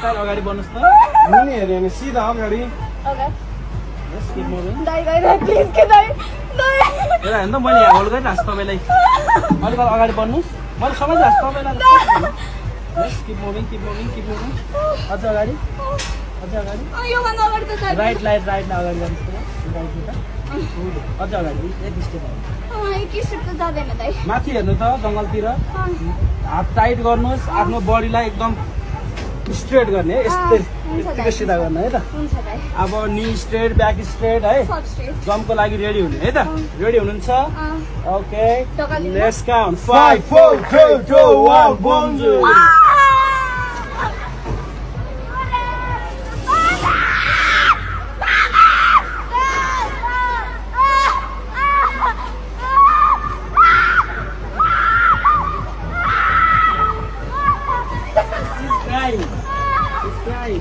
Style अगाडि बढ्नुहोस् त मुनि हेऱ्यो भने सिधा अगाडि यस किप मुभिङ दाइ प्लिज के दाइ हेर हेर्नु त मैले यहाँ होल्ड गरिरहेको छु तपाईँलाई अलिक अगाडि बढ्नुहोस् मैले सम्झिरहेको छु तपाईँलाई यस किप मुभिङ अझ अगाडि योभन्दा अगाडि त जाँदैन। राइट अगाडि गर्नुहोस् त अझ अगाडि एक स्टेप एक स्टेप त जाँदैन दाइ। माथि हेर्नु त जङ्गलतिर हात टाइट गर्नुहोस् आफ्नो बडीलाई एकदम स्ट्रेट गर्ने है यस्तै सिधा गर्ने है त हुन्छ दाइ। अब नी स्ट्रेट ब्याक स्ट्रेट है सब स्ट्रेट। जम्पको लागि रेडी हुने है त रेडी हुनुहुन्छ ओके ढकालिनु। Let's count 5 4 3 2 1 boom It's crying.